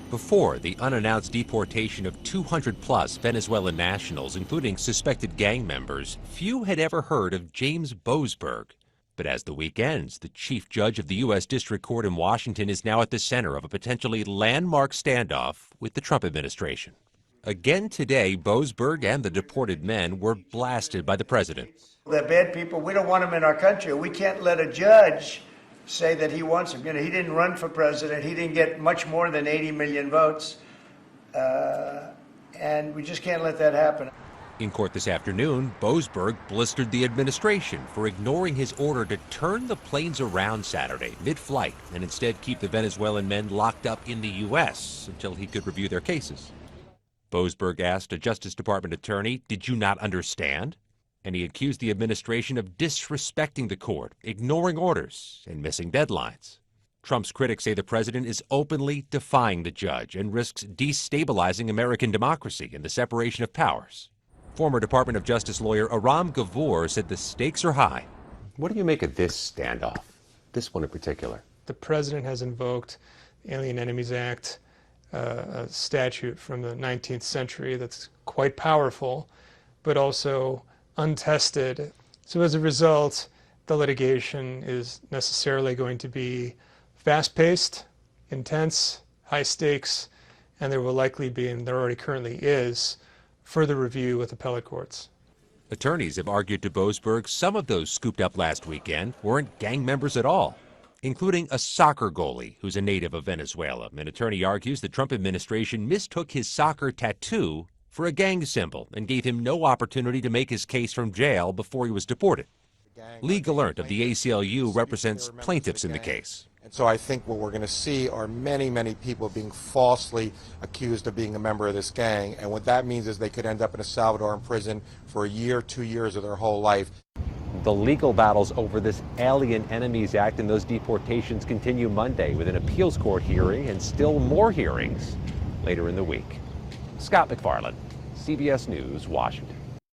Before the unannounced deportation of 200-plus Venezuelan nationals, including suspected gang members, few had ever heard of James Boasberg. But as the week ends, the chief judge of the U.S. District Court in Washington is now at the center of a potentially landmark standoff with the Trump administration. Again today, Boasberg and the deported men were blasted by the president. They're bad people. We don't want them in our country. We can't let a judge say that he wants him. You know, he didn't run for president. He didn't get much more than 80 million votes. And we just can't let that happen. In court this afternoon, Boasberg blistered the administration for ignoring his order to turn the planes around Saturday mid-flight and instead keep the Venezuelan men locked up in the U.S. until he could review their cases. Boasberg asked a Justice Department attorney, "Did you not understand?" And he accused the administration of disrespecting the court, ignoring orders, and missing deadlines. Trump's critics say the president is openly defying the judge and risks destabilizing American democracy and the separation of powers. Former Department of Justice lawyer Aram Gavour said the stakes are high. What do you make of this standoff, this one in particular? The president has invoked the Alien Enemies Act, a statute from the 19th century that's quite powerful, but also untested. So as a result, the litigation is necessarily going to be fast-paced, intense, high stakes, and there will likely be, and there already currently is, further review with appellate courts. Attorneys have argued to Boasberg some of those scooped up last weekend weren't gang members at all, including a soccer goalie who's a native of Venezuela. An attorney argues the Trump administration mistook his soccer tattoo for a gang symbol and gave him no opportunity to make his case from jail before he was deported. Lee Gallant of the ACLU represents plaintiffs in the case. And so I think what we're going to see are many, many people being falsely accused of being a member of this gang. And what that means is they could end up in a Salvador prison for a year, 2 years of their whole life. The legal battles over this Alien Enemies Act and those deportations continue Monday with an appeals court hearing and still more hearings later in the week. Scott McFarland, CBS News, Washington.